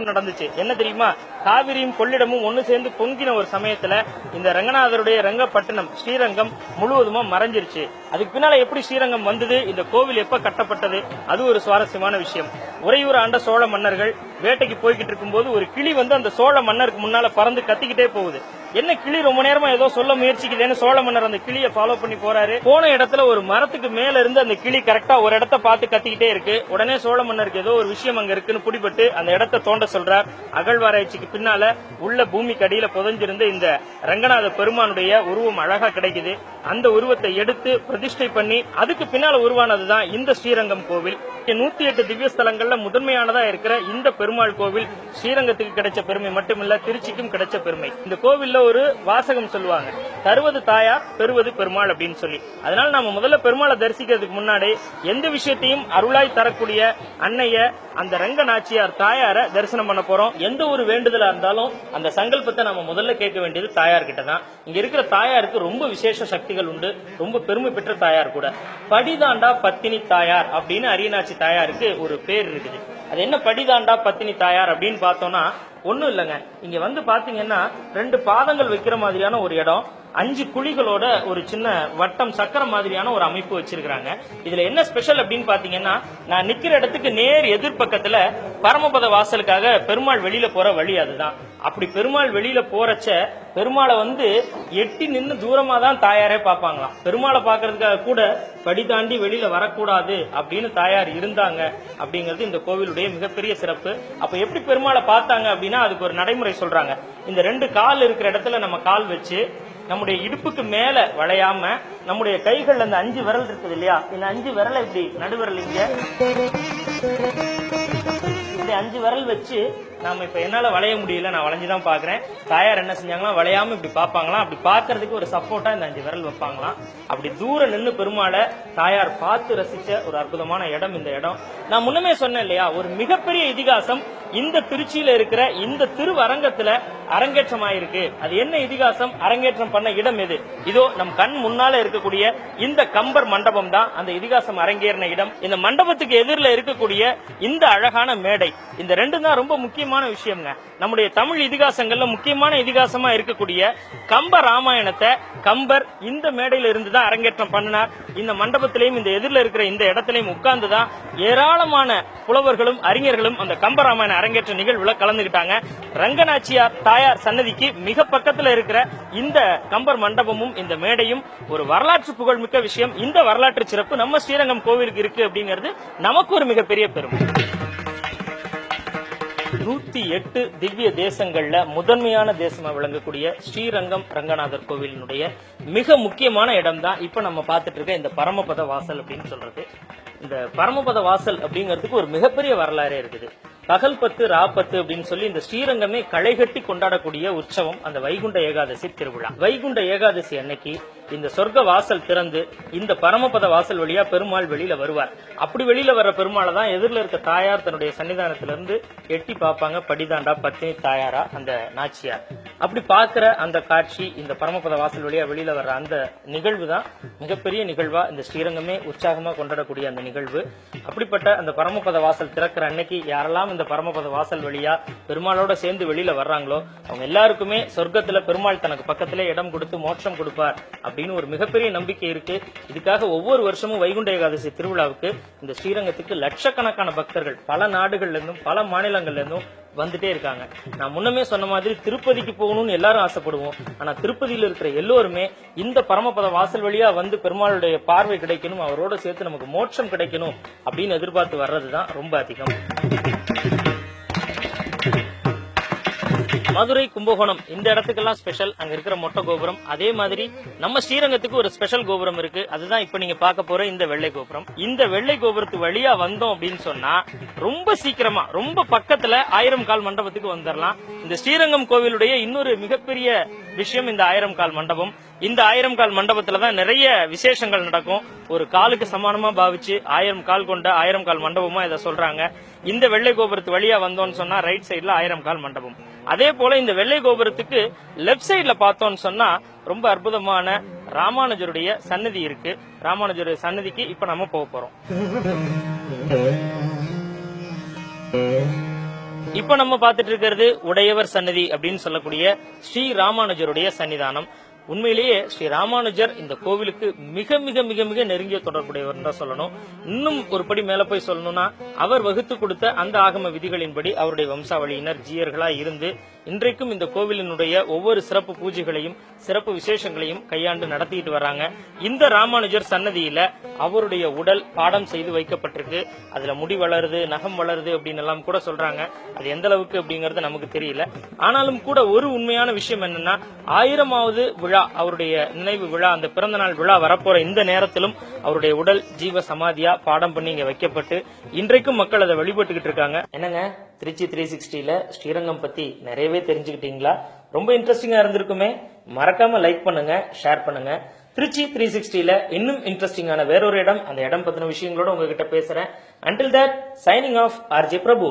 நடந்துச்சு. என்ன தெரியுமா? காவிரியும் கொள்ளிடமும் ஒண்ணு சேர்ந்து பொங்கின ஒரு சமயத்துல இந்த ரங்கநாதருடைய ரங்கப்பட்டினம் ஸ்ரீரங்கம் முழுவதுமா மறைஞ்சிருச்சு. அதுக்கு பின்னால எப்படி ஸ்ரீரங்கம் வந்தது, இந்த கோவில் எப்ப கட்டப்பட்டது, அது ஒரு சுவாரஸ்யமான விஷயம். உறையூர் ஆண்ட சோழ மன்னர்கள் வேட்டைக்கு போய்கிட்டு இருக்கும்போது ஒரு கிளி வந்து அந்த சோழ மன்னருக்கு முன்னால பறந்து கத்திக்கிட்டே போகுது. என்ன கிளி ரொம்ப நேரமா ஏதோ சொல்ல முயற்சிக்குதுன்னு சோழ மன்னர் அந்த கிளியை ஃபாலோ பண்ணி போறாரு. போன இடத்துல ஒரு மரத்துக்கு மேல இருந்து அந்த கிளி கரெக்டா ஒரு இடத்த பார்த்து கத்திக்கிட்டே இருக்கு. உடனே சோழ மன்னருக்கு ஏதோ ஒரு விஷயம் அங்க இருக்குன்னு பிடிபட்டு அந்த இடத்தை தோண்ட சொல்றார். அகழ்வாராய்ச்சிக்கு பின்னால உள்ள பூமிக்கு அடியில புதைஞ்சிருந்த இந்த ரங்கநாத பெருமானுடைய உருவம் அழகா கிடைக்குது. அந்த உருவத்தை எடுத்து பிரதிஷ்டை பண்ணி அதுக்கு பின்னால உருவானதுதான் இந்த ஸ்ரீரங்கம் கோவில். 108 திவ்ய ஸ்தலங்கள்ல முதன்மையானதா இருக்கிற இந்த பெருமாள் கோவில் ஸ்ரீரங்கத்துக்கு கிடைச்ச பெருமை மட்டுமில்ல, திருச்சிக்கும் கிடைச்ச பெருமை. இந்த கோவில்ல ஒரு வாசகம் சொல்லுவாங்க, தருவது தாயார் பெறுவது பெருமாள் அப்படின்னு சொல்லி. அதனால நம்ம முதல்ல பெருமாளை தரிசிக்கிறதுக்கு முன்னாடி எந்த விஷயத்தையும் அருளாய் தரக்கூடிய அன்னைய அந்த ரங்க நாச்சியார் தாயார தரிசனம் பண்ண போறோம். எந்த ஒரு வேண்டுதலா இருந்தாலும் அந்த சங்கல்பத்தை நம்ம முதல்ல கேட்க வேண்டியது தாயார் கிட்ட தான். இங்க இருக்கிற தாயாருக்கு ரொம்ப விசேஷ சக்திகள் உண்டு, ரொம்ப பெருமை பெற்ற தாயார் கூட. படிதாண்டா பத்தினி தாயார் அப்படின்னு அரியநாச்சி தாயாருக்கு ஒரு பேர் இருக்குது. அது என்ன படிதாண்டா பத்தினி தாயார் அப்படின்னு பார்த்தோம்னா ஒண்ணும் இல்லைங்க. இங்க வந்து பாத்தீங்கன்னா 2 பாதங்கள் வைக்கிற மாதிரியான ஒரு இடம், 5 குழிகளோட ஒரு சின்ன வட்டம் சக்கரம் மாதிரியான ஒரு அமைப்பு வச்சிருக்காங்க. இதுல என்ன ஸ்பெஷல் அப்படின்னு பாத்தீங்கன்னா, நான் நிக்கிற இடத்துக்கு நேர் எதிர்பக்கத்துல பரமபத வாசலுக்காக பெருமாள் வெளியில போற வழி அதுதான். அப்படி பெருமாள் வெளியில போறச்ச பெருமாளை வந்து எட்டி நின்று தூரமா தான் தாயாரே பார்ப்பாங்களாம். பெருமாளை பாக்குறதுக்காக கூட படி தாண்டி வெளியில வரக்கூடாது அப்படின்னு தாயார் இருந்தாங்க அப்படிங்கிறது இந்த கோவிலுடைய மிகப்பெரிய சிறப்பு. அப்ப எப்படி பெருமாளை பார்த்தாங்க அப்படின்னா அதுக்கு ஒரு நடைமுறை சொல்றாங்க. இந்த 2 கால் இருக்கிற இடத்துல நம்ம கால் வச்சு நம்முடைய இடுப்புக்கு மேல வளையாம நம்முடைய கைகள்ல அந்த 5 விரல் இருக்குது இல்லையா, இந்த 5 விரலை இப்படி நடுவிரல் இங்க இப்படி 5 விரல் வச்சு நாம இப்ப என்னால வளைய முடியல, நான் வளைஞ்சுதான் பாக்குறேன். தாயார் என்ன செஞ்சாங்களாம், வளையாம இப்படி பாப்பாங்களாம். அப்படி பாக்குறதுக்கு ஒரு சப்போர்ட்டா இந்த 5 விரல் வைப்பாங்களாம். அப்படி தூரம் நின்று பெருமாளை தாயார் பார்த்து ரசிச்ச ஒரு அற்புதமான இடம் இந்த இடம். நான் முன்னமே சொன்னேன் இல்லையா, ஒரு மிகப்பெரிய இதிகாசம் இந்த திருச்சியில இருக்கிற இந்த திருவரங்கத்துல அரங்கேற்றமாயிருக்கு. அது என்ன இதிகாசம், அரங்கேற்றம் பண்ண இடம் எது? இதோ நம் கண் முன்னால இருக்கக்கூடிய இந்த கம்பர் மண்டபம் தான் அந்த இதிகாசம் அரங்கேறின இடம். இந்த மண்டபத்துக்கு எதிரில் இருக்கக்கூடிய இந்த அழகான மேடை, இந்த 2 தான் ரொம்ப முக்கியமான விஷயம்ங்க. நம்முடைய தமிழ் இதிகாசங்கள்ல முக்கியமான இதிகாசமா இருக்கக்கூடிய கம்ப ராமாயணத்தை கம்பர் இந்த மேடையில இருந்து தான் அரங்கேற்றம் பண்ணினார். இந்த மண்டபத்திலையும் இந்த எதிரில் இருக்கிற இந்த இடத்திலையும் உட்கார்ந்துதான் ஏராளமான புலவர்களும் அறிஞர்களும் அந்த கம்ப ராமாயண அரங்கேற்ற நிகழ்வுல கலந்துகிட்டாங்க. ரங்கநாச்சியார் தாயார் சன்னதிக்கு மிக பக்கத்துல இருக்கிற இந்த கம்பர் மண்டபமும் இந்த மேடையும் ஒரு வரலாற்று புகழ்மிக்க விஷயம். இந்த வரலாற்று சிறப்பு நம்ம ஸ்ரீரங்கம் கோவிலுக்கு இருக்கு அப்படிங்கிறது நமக்கு ஒரு மிகப்பெரிய பெருமை. 108 திவ்ய தேசங்கள்ல முதன்மையான தேசமா விளங்கக்கூடிய ஸ்ரீரங்கம் ரங்கநாதர் கோவிலினுடைய மிக முக்கியமான இடம் தான் இப்ப நம்ம பார்த்துட்டு இருக்க இந்த பரமபத வாசல் அப்படின்னு சொல்றது. இந்த பரமபத வாசல் அப்படிங்கிறதுக்கு ஒரு மிகப்பெரிய வரலாறே இருக்குது. பகல் 10 ரா 10 அப்படின்னு சொல்லி இந்த ஸ்ரீரங்கமே களைகட்டி கொண்டாடக்கூடிய உற்சவம் அந்த வைகுண்ட ஏகாதசி திருவிழா. வைகுண்ட ஏகாதசி அன்னைக்கு இந்த சொர்க்க வாசல் திறந்து இந்த பரமபத வாசல் வழியா பெருமாள் வெளியில வருவார். அப்படி வெளியில வர்ற பெருமாளை தான் எதிரில் இருக்க தாயார் தன்னுடைய சன்னிதானத்திலிருந்து எட்டி பார்ப்பாங்க, படிதாண்டா பத்தினி தாயாரா அந்த நாச்சியார். அப்படி பார்க்கிற அந்த காட்சி, இந்த பரமபத வாசல் வழியா வெளியில வர்ற அந்த நிகழ்வு தான் மிகப்பெரிய நிகழ்வா இந்த ஸ்ரீரங்கமே உற்சாகமா கொண்டாடக்கூடிய அந்த நிகழ்வு. அப்படிப்பட்ட அந்த பரமபத வாசல் திறக்கிற அன்னைக்கு யாரெல்லாம் இந்த பரமபத வாசல் வழியா பெருமாளோட சேர்ந்து வெளியில வர்றாங்களோ அவங்க எல்லாருக்குமே சொர்க்கத்துல பெருமாள் தனக்கு பக்கத்திலே இடம் கொடுத்து மோட்சம் கொடுப்பார் அப்படின்னு ஒரு மிகப்பெரிய நம்பிக்கை இருக்கு. இதுக்காக ஒவ்வொரு வருஷமும் வைகுண்ட ஏகாதசி திருவிழாவுக்கு இந்த ஸ்ரீரங்கத்துக்கு லட்சக்கணக்கான பக்தர்கள் பல நாடுகள்ல இருந்தும் பல மாநிலங்கள்ல இருந்தும் வந்துட்டே இருக்காங்க. நான் முன்னமே சொன்ன மாதிரி திருப்பதிக்கு போகணும்னு எல்லாரும் ஆசைப்படுவோம். ஆனா திருப்பதியில இருக்கிற எல்லோருமே இந்த பரமபத வாசல் வழியா வந்து பெருமாளுடைய பார்வை கிடைக்கணும், அவரோட சேர்த்து நமக்கு மோட்சம் கிடைக்கணும் அப்படின்னு எதிர்பார்த்து வர்றதுதான் ரொம்ப அதிகம். மதுரை, கும்பகோணம் இந்த இடத்துக்கெல்லாம் ஸ்பெஷல் அங்க இருக்கிற மொட்டை கோபுரம். அதே மாதிரி நம்ம ஸ்ரீரங்கத்துக்கு ஒரு ஸ்பெஷல் கோபுரம் இருக்கு. அதுதான் இப்ப நீங்க பார்க்க போற இந்த வெள்ளை கோபுரம். இந்த வெள்ளை கோபுரத்து வழியா வந்தோம் அப்படின்னு சொன்னா ரொம்ப சீக்கிரமா ரொம்ப பக்கத்துல 1000 கால் மண்டபத்துக்கு வந்துடலாம். இந்த ஸ்ரீரங்கம் கோவிலுடைய இன்னொரு மிகப்பெரிய விஷயம் இந்த 1000 கால் மண்டபம். இந்த 1000 கால் மண்டபத்துலதான் நிறைய விசேஷங்கள் நடக்கும். ஒரு காலுக்கு சமானமா பாவிச்சு 1000 கால் கொண்ட 1000 கால் மண்டபமா இதை சொல்றாங்க. இந்த வெள்ளை கோபுரத்து வழியா வந்தோம்னு சொன்னா ரைட் சைட்ல 1000 கால் மண்டபம். அதே போல இந்த வெள்ளை கோபுரத்துக்கு லெப்ட் சைட்ல பார்த்தோம்னு சொன்னா ரொம்ப அற்புதமான ராமானுஜருடைய சன்னதி இருக்கு. ராமானுஜருடைய சன்னதிக்கு இப்ப நம்ம போக போறோம். இப்ப நம்ம பார்த்துட்டு இருக்கிறது உடையவர் சன்னதி அப்படின்னு சொல்லக்கூடிய ஸ்ரீ ராமானுஜருடைய சன்னிதானம். உண்மையிலேயே ஸ்ரீ ராமானுஜர் இந்த கோவிலுக்கு மிக மிக மிக மிக நெருங்கிய தொடர்புடையவர் தான் சொல்லணும். இன்னும் ஒரு படி மேல போய் சொல்லணும்னா, அவர் வகுத்து கொடுத்த அந்த ஆகம விதிகளின்படி அவருடைய வம்சாவளியினர் ஜீயர்களா இருந்து இன்றைக்கும் இந்த கோவிலினுடைய ஒவ்வொரு சிறப்பு பூஜைகளையும் சிறப்பு விசேஷங்களையும் கையாண்டு நடத்திட்டு வராங்க. இந்த ராமானுஜர் சன்னதியில அவருடைய உடல் பாடம் செய்து வைக்கப்பட்டிருக்கு. அதுல முடி வளருது, நகம் வளருது அப்படின்னு எல்லாம் கூட சொல்றாங்க. அது எந்த அளவுக்கு அப்படிங்கறது நமக்கு தெரியல. ஆனாலும் கூட ஒரு உண்மையான விஷயம் என்னன்னா, 1000வது விழா, அவருடைய நினைவு விழா, அந்த பிறந்த நாள் விழா வரப்போற இந்த நேரத்திலும் அவருடைய உடல் ஜீவ சமாதியா பாடம் பண்ணி இங்க வைக்கப்பட்டு இன்றைக்கும் மக்கள் அதை வழிபட்டுக்கிட்டு இருக்காங்க. என்னங்க, திருச்சி 360ல ஸ்ரீரங்கம் பத்தி நிறையவே தெரிஞ்சுக்கிட்டீங்களா? ரொம்ப இன்ட்ரெஸ்டிங்கா இருந்திருக்குமே. மறக்காம லைக் பண்ணுங்க, ஷேர் பண்ணுங்க. திருச்சி 360ல இன்னும் இன்ட்ரெஸ்டிங்கான வேறொரு இடம், அந்த இடம் பத்தின விஷயங்களோட உங்ககிட்ட பேசுறேன். Until that, signing off, RJ Prabhu.